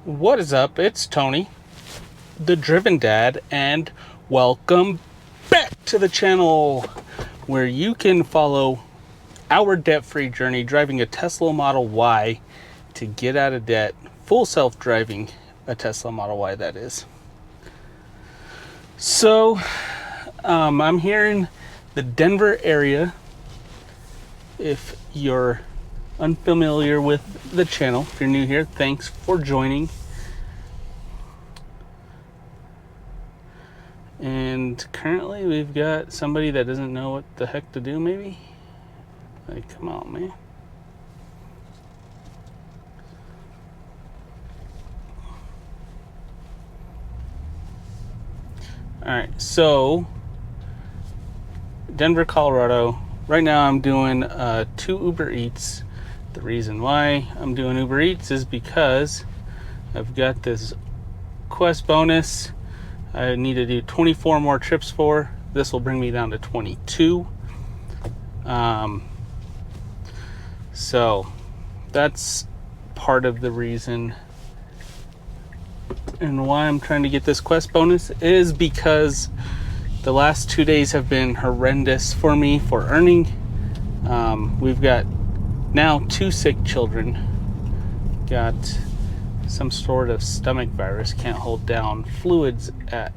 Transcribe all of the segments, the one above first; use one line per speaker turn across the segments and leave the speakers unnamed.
What is up? It's Tony, the Driven Dad, and welcome back to the channel where you can follow our debt-free journey driving a Tesla Model Y to get out of debt, full self-driving, a Tesla Model Y that is. So, I'm here in the Denver area. If you're unfamiliar with the channel, if you're new here, thanks for joining. And currently we've got somebody that doesn't know what the heck to do, maybe? Like, come on, man. Alright, so Denver, Colorado. Right now I'm doing 2 UberEats. The reason why I'm doing UberEats is because I've got this quest bonus I need to do 24 more trips for. This will bring me down to 22. So that's part of the reason and why I'm trying to get this quest bonus is because the last 2 days have been horrendous for me for earning. We've got now 2 sick children. Got some sort of stomach virus, can't hold down fluids at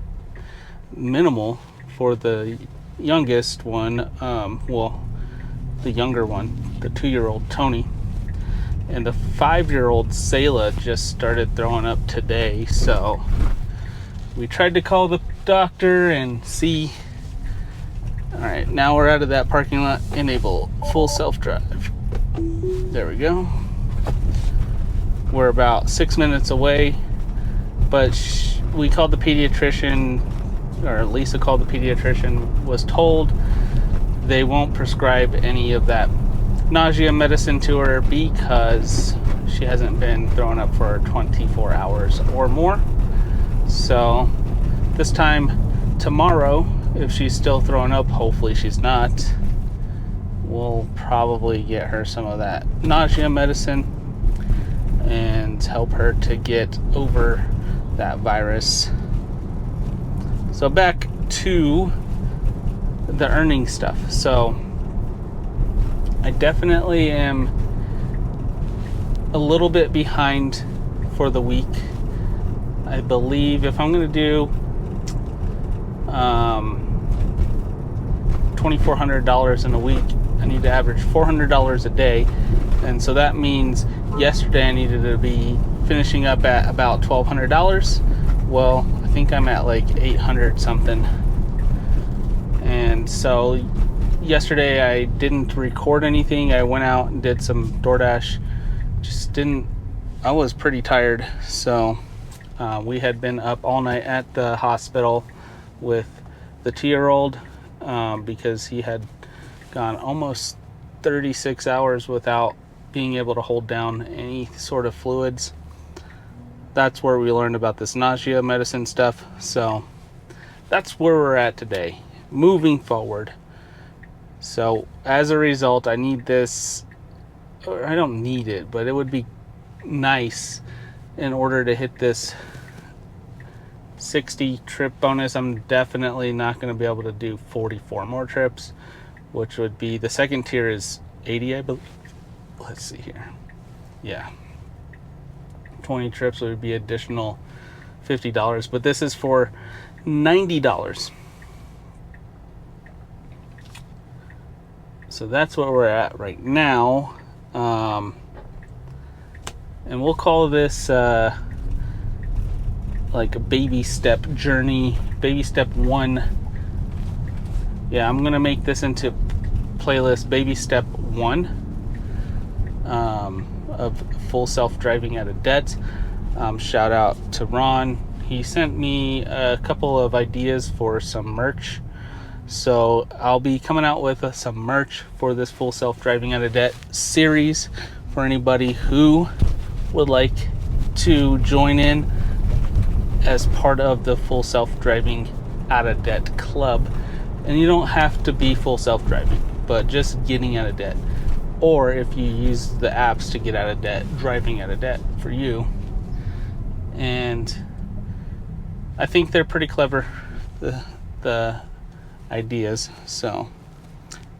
minimal for the youngest one, the younger one, the 2-year-old Tony, and the 5-year-old Selah just started throwing up today. So we tried to call the doctor and see. All right, now we're out of that parking lot. Enable full self-drive. There we go. We're about 6 minutes away, but we called the pediatrician, or Lisa called the pediatrician, was told they won't prescribe any of that nausea medicine to her because she hasn't been throwing up for 24 hours or more. So this time tomorrow, if she's still throwing up, hopefully she's not, we'll probably get her some of that nausea medicine and help her to get over that virus. So back to the earning stuff. So I definitely am a little bit behind for the week. I believe if I'm going to do $2,400 in a week, I need to average $400 a day. And so that means yesterday I needed to be finishing up at about $1,200. Well, I think I'm at like 800 something. And so yesterday I didn't record anything. I went out and did some Doordash. I was pretty tired. So we had been up all night at the hospital with the 2-year-old because he had gone almost 36 hours without being able to hold down any sort of fluids. That's where we learned about this nausea medicine stuff. So that's where we're at today, moving forward. So as a result, I need this, or I don't need it, but it would be nice in order to hit this 60 trip bonus. I'm definitely not going to be able to do 44 more trips, which would be, the second tier is 80, I believe. Let's see here. Yeah. 20 trips would be additional $50, but this is for $90. So that's what we're at right now. And we'll call this like a baby step journey. Baby step 1. Yeah, I'm going to make this into playlist baby step 1. Of full self-driving out of debt. Shout out to Ron. He sent me a couple of ideas for some merch. So I'll be coming out with some merch for this full self-driving out of debt series for anybody who would like to join in as part of the full self-driving out of debt club. And you don't have to be full self-driving, but just getting out of debt. Or if you use the apps to get out of debt, driving out of debt for you, and I think they're pretty clever, the ideas, so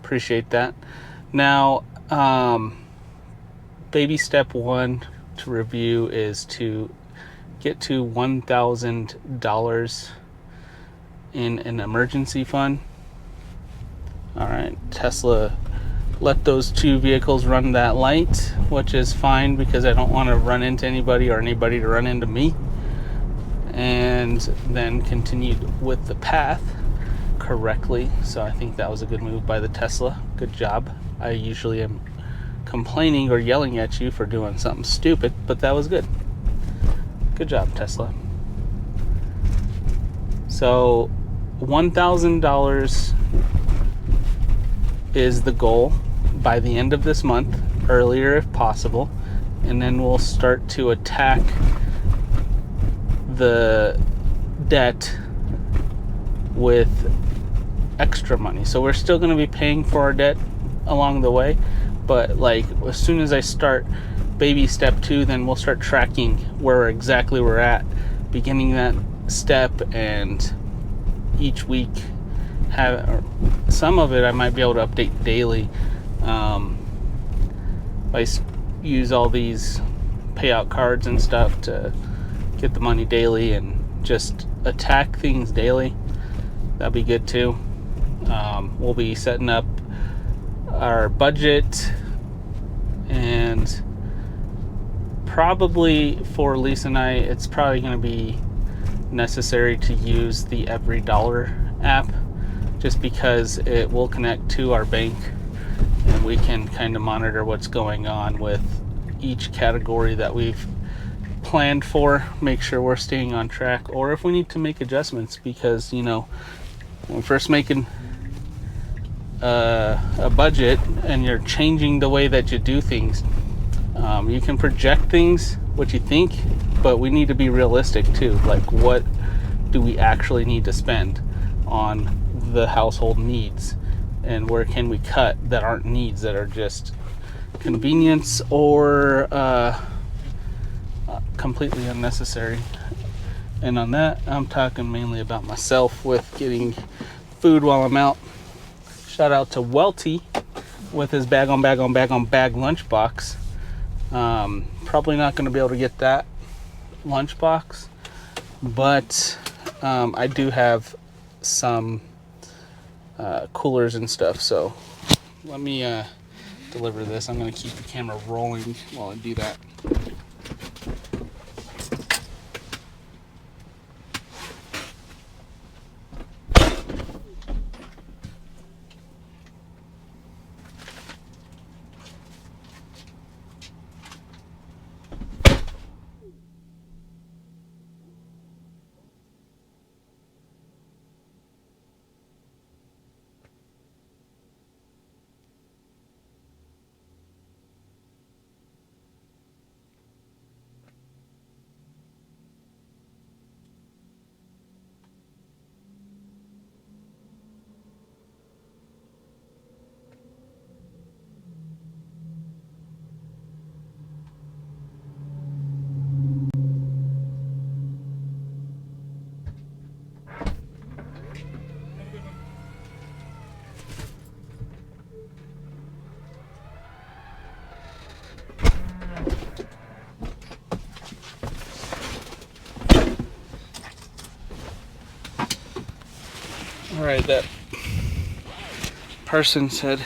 appreciate that. Now, baby step 1 to review is to get to $1,000 in an emergency fund. All right, Tesla let those 2 vehicles run that light, which is fine because I don't want to run into anybody or anybody to run into me. And then continued with the path correctly. So I think that was a good move by the Tesla. Good job. I usually am complaining or yelling at you for doing something stupid, but that was good. Good job, Tesla. So $1,000 is the goal by the end of this month, earlier if possible, and then we'll start to attack the debt with extra money. So we're still going to be paying for our debt along the way, but like as soon as I start baby step 2, then we'll start tracking where exactly we're at beginning that step, and each week have some of it I might be able to update daily. I use all these payout cards and stuff to get the money daily and just attack things daily. That'd be good too. We'll be setting up our budget, and probably for Lisa and I, it's probably going to be necessary to use the Every Dollar app, just because it will connect to our bank and we can kind of monitor what's going on with each category that we've planned for, make sure we're staying on track, or if we need to make adjustments, because you know, when we're first making a budget and you're changing the way that you do things, you can project things, what you think, but we need to be realistic too. Like, what do we actually need to spend on the household needs, and where can we cut that aren't needs, that are just convenience or completely unnecessary. And on that, I'm talking mainly about myself with getting food while I'm out. Shout out to Welty with his bag on bag on bag on bag lunchbox. Probably not going to be able to get that lunchbox, but I do have some coolers and stuff, so let me deliver this. I'm going to keep the camera rolling while I do that. Alright, that person said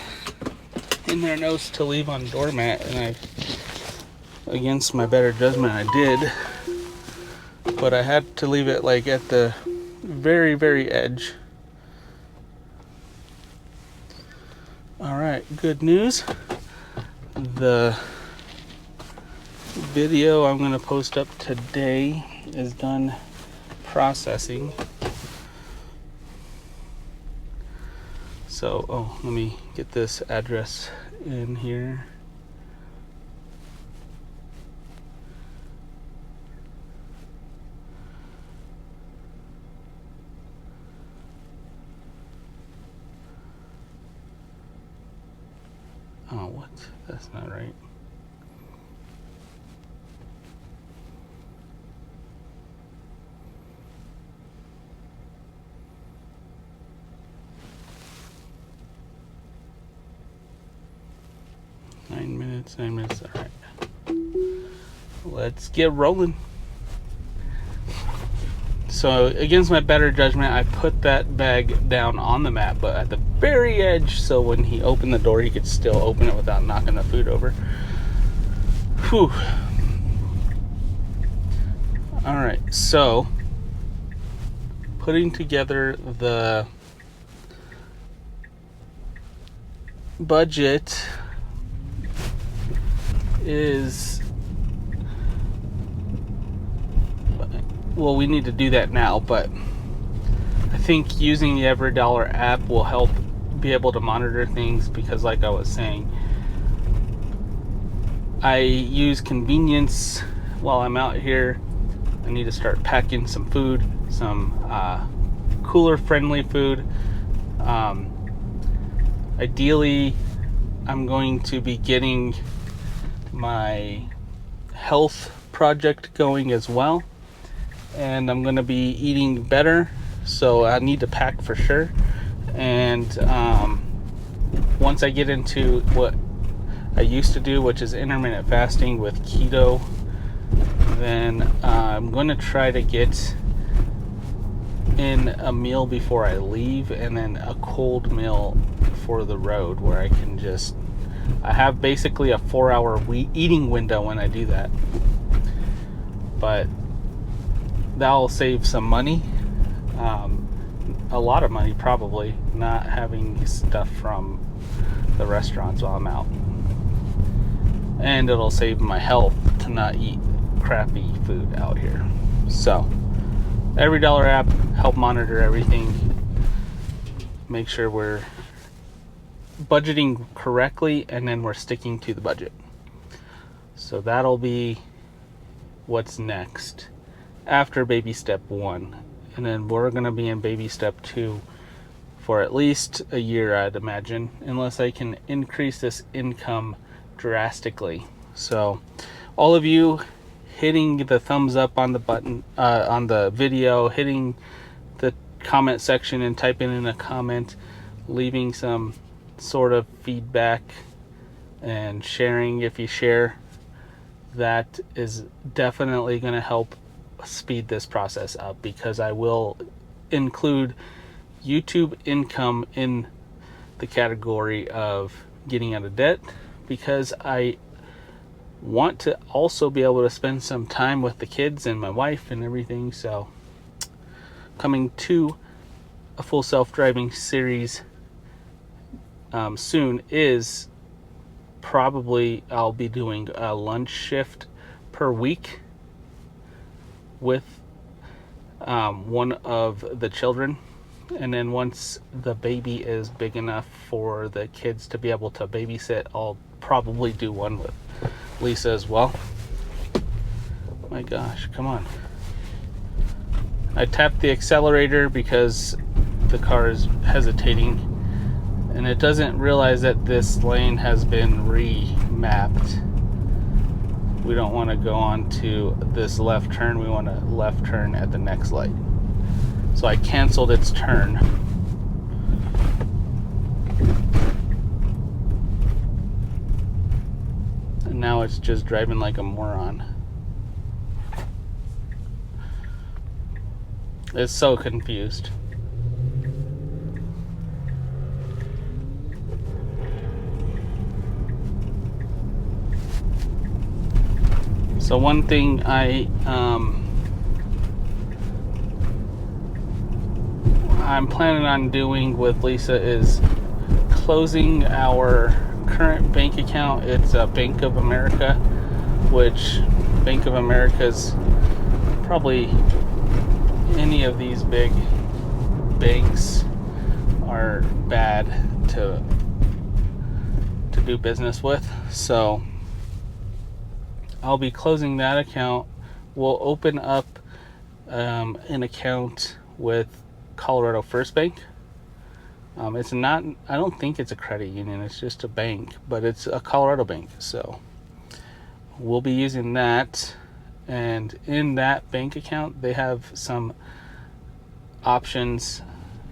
in their notes to leave on doormat, and I, against my better judgment, I did, but I had to leave it like at the very, very edge. Alright, good news. The video I'm going to post up today is done processing. So, let me get this address in here. Oh, what? That's not right. minutes, 9 minutes. All right. Let's get rolling. So against my better judgment, I put that bag down on the mat, but at the very edge, so when he opened the door, he could still open it without knocking the food over. Whew. All right, so putting together the budget is, well, we need to do that now, but I think using the EveryDollar app will help be able to monitor things, because like I was saying, I use convenience while I'm out here. I need to start packing some food, some cooler friendly food. Ideally, I'm going to be getting my health project going as well, and I'm going to be eating better, so I need to pack for sure. And once I get into what I used to do, which is intermittent fasting with keto, then I'm going to try to get in a meal before I leave, and then a cold meal for the road, where I can just, I have basically a 4-hour eating window when I do that. But that'll save some money, a lot of money probably, not having stuff from the restaurants while I'm out. And it'll save my health to not eat crappy food out here. So EveryDollar app, help monitor everything, make sure we're budgeting correctly, and then we're sticking to the budget. So that'll be what's next after baby step 1, and then we're going to be in baby step 2 for at least a year, I'd imagine, unless I can increase this income drastically. So all of you hitting the thumbs up on the button, on the video, hitting the comment section and typing in a comment, leaving some sort of feedback, and sharing if you share, that is definitely going to help speed this process up, because I will include YouTube income in the category of getting out of debt, because I want to also be able to spend some time with the kids and my wife and everything. So coming to a full self-driving series soon is probably, I'll be doing a lunch shift per week with one of the children, and then once the baby is big enough for the kids to be able to babysit, I'll probably do one with Lisa as well. My gosh, come on. I tapped the accelerator because the car is hesitating, and it doesn't realize that this lane has been remapped. We don't want to go on to this left turn. We want to left turn at the next light. So I canceled its turn. And now it's just driving like a moron. It's so confused. So one thing I'm planning on doing with Lisa is closing our current bank account. It's a Bank of America, which Bank of America's probably, any of these big banks are bad to do business with. So I'll be closing that account. We'll open up an account with Colorado First Bank. It's not, I don't think it's a credit union, it's just a bank, but it's a Colorado bank. So we'll be using that, and in that bank account they have some options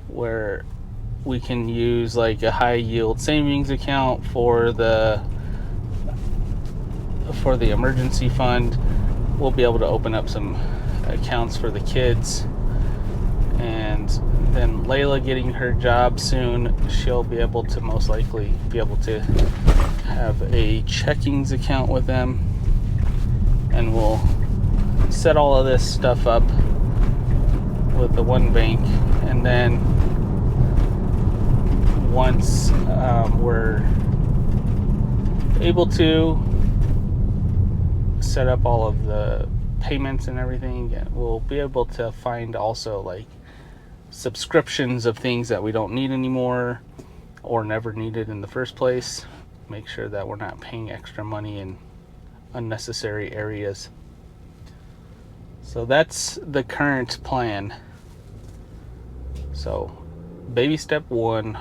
where we can use like a high yield savings account for the for the emergency fund. We'll be able to open up some accounts for the kids. And then Layla getting her job soon, she'll be able to most likely be able to have a checkings account with them. And we'll set all of this stuff up with the one bank. And then once we're able to set up all of the payments and everything, we'll be able to find also like subscriptions of things that we don't need anymore or never needed in the first place. Make sure that we're not paying extra money in unnecessary areas. So that's the current plan. So baby step 1,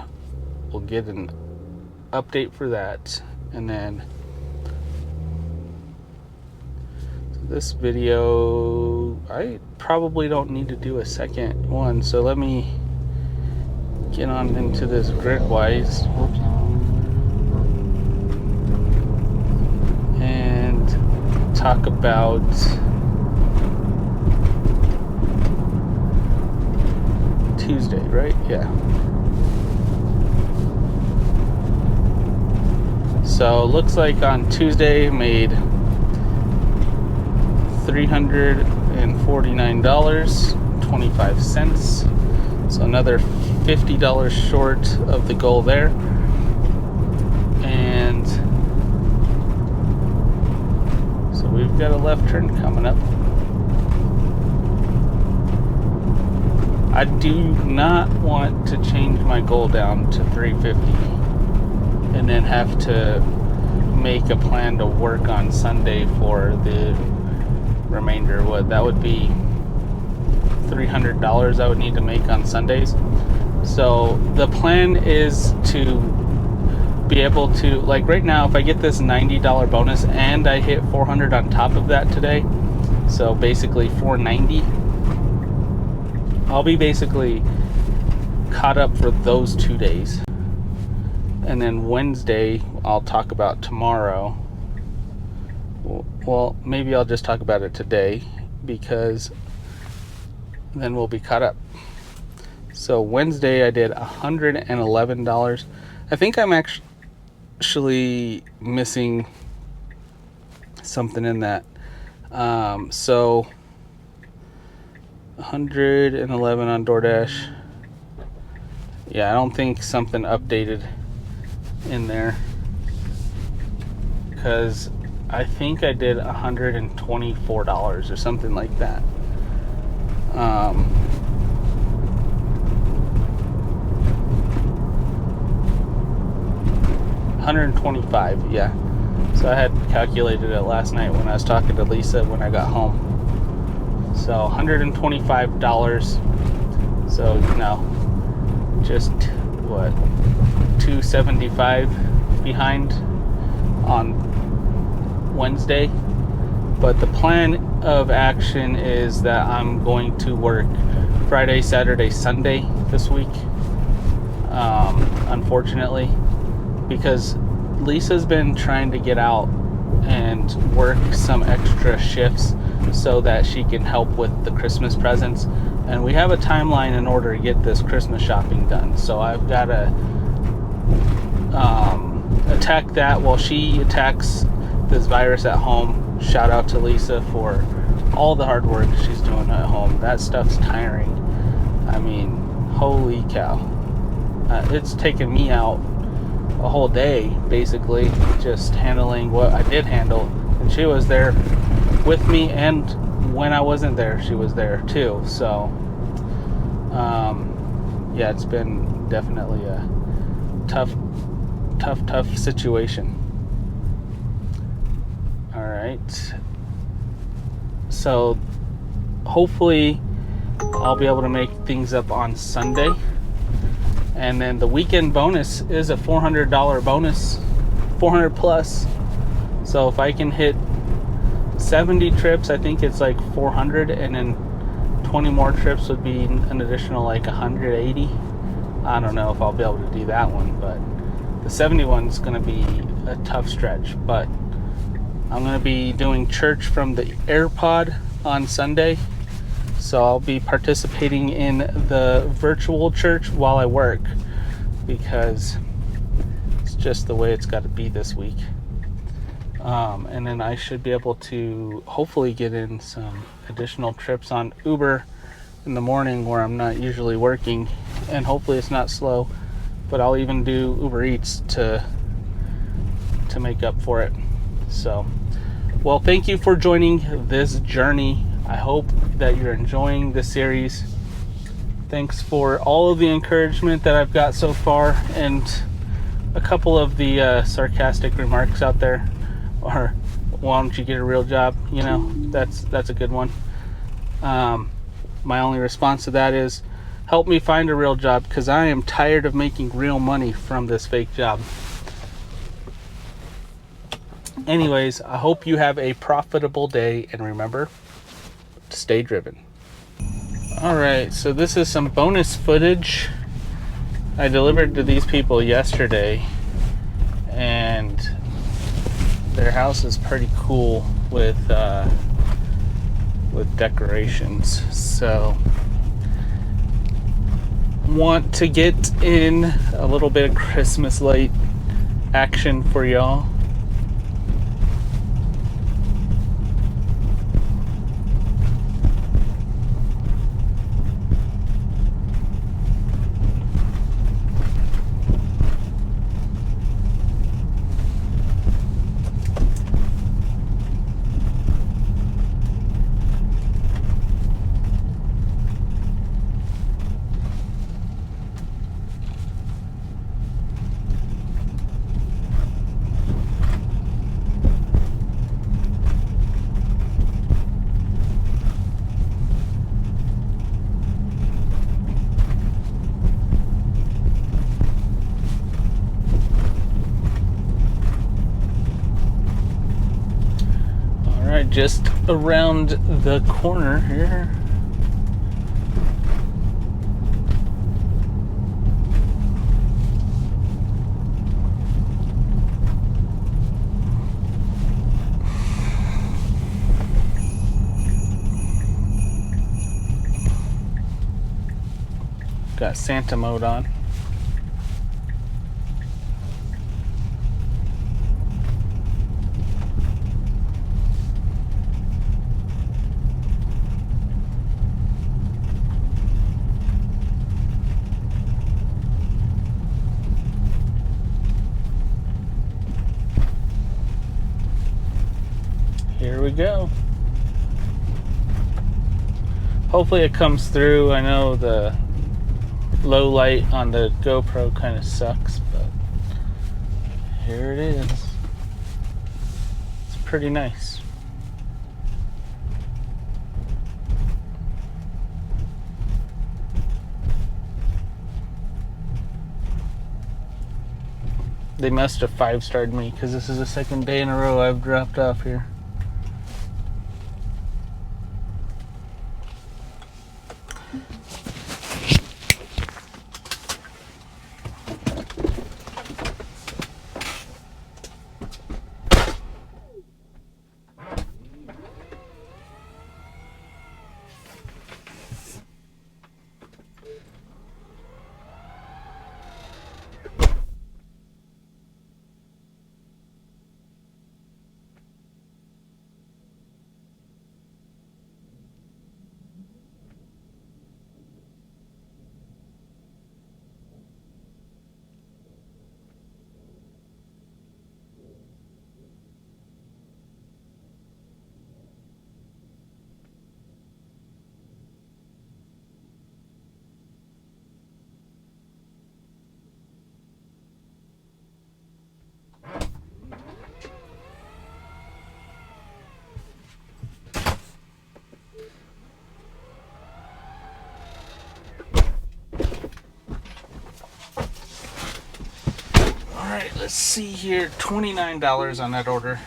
we'll get an update for that. And then this video, I probably don't need to do a second one, so let me get on into this Gridwise. Whoops. And talk about Tuesday, right? Yeah. So looks like on Tuesday made $349.25. So another $50 short of the goal there. And so we've got a left turn coming up. I do not want to change my goal down to 350 and then have to make a plan to work on Sunday for the remainder. What that would be $300 I would need to make on Sundays. So the plan is to be able to, like right now, if I get this $90 bonus and I hit 400 on top of that today, so basically 490, I'll be basically caught up for those 2 days. And then Wednesday I'll talk about tomorrow. Well, maybe I'll just talk about it today, because then we'll be caught up. So Wednesday I did $111. I think I'm actually missing something in that. So 111 on Doordash. Yeah, I don't think something updated in there, because I think I did $124 or something like that. $125, yeah. So I had calculated it last night when I was talking to Lisa when I got home. So $125. So, you know, just what, $275 behind on Wednesday. But the plan of action is that I'm going to work Friday, Saturday, Sunday this week, unfortunately, because Lisa's been trying to get out and work some extra shifts so that she can help with the Christmas presents. And we have a timeline in order to get this Christmas shopping done. So I've got to attack that while she attacks this virus at home. Shout out to Lisa for all the hard work she's doing at home. That stuff's tiring. I mean, holy cow. It's taken me out a whole day, basically, just handling what I did handle. And she was there with me, and when I wasn't there, she was there too. So, yeah, it's been definitely a tough situation. All right. So, hopefully, I'll be able to make things up on Sunday. And then the weekend bonus is a $400 bonus, 400 plus. So if I can hit 70 trips, I think it's like 400, and then 20 more trips would be an additional like 180. I don't know if I'll be able to do that one, but the 70 one's going to be a tough stretch. But I'm going to be doing church from the AirPod on Sunday. So I'll be participating in the virtual church while I work, because it's just the way it's got to be this week. And then I should be able to hopefully get in some additional trips on Uber in the morning where I'm not usually working, and hopefully it's not slow, but I'll even do UberEats to make up for it. So, well, thank you for joining this journey. I hope that you're enjoying this series. Thanks for all of the encouragement that I've got so far, and a couple of the sarcastic remarks out there, or why don't you get a real job? You know, that's a good one. My only response to that is, help me find a real job, because I am tired of making real money from this fake job. Anyways, I hope you have a profitable day, and remember to stay driven. Alright, so this is some bonus footage I delivered to these people yesterday, and their house is pretty cool with decorations. So want to get in a little bit of Christmas light action for y'all. Just around the corner here. Got Santa mode on. Here we go. Hopefully it comes through. I know the low light on the GoPro kind of sucks, but here it is. It's pretty nice. They must have 5-starred me, because this is the second day in a row I've dropped off here. Alright, let's see here. $29 on that order.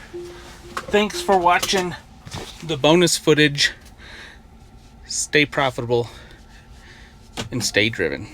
Thanks for watching the bonus footage. Stay profitable and stay driven.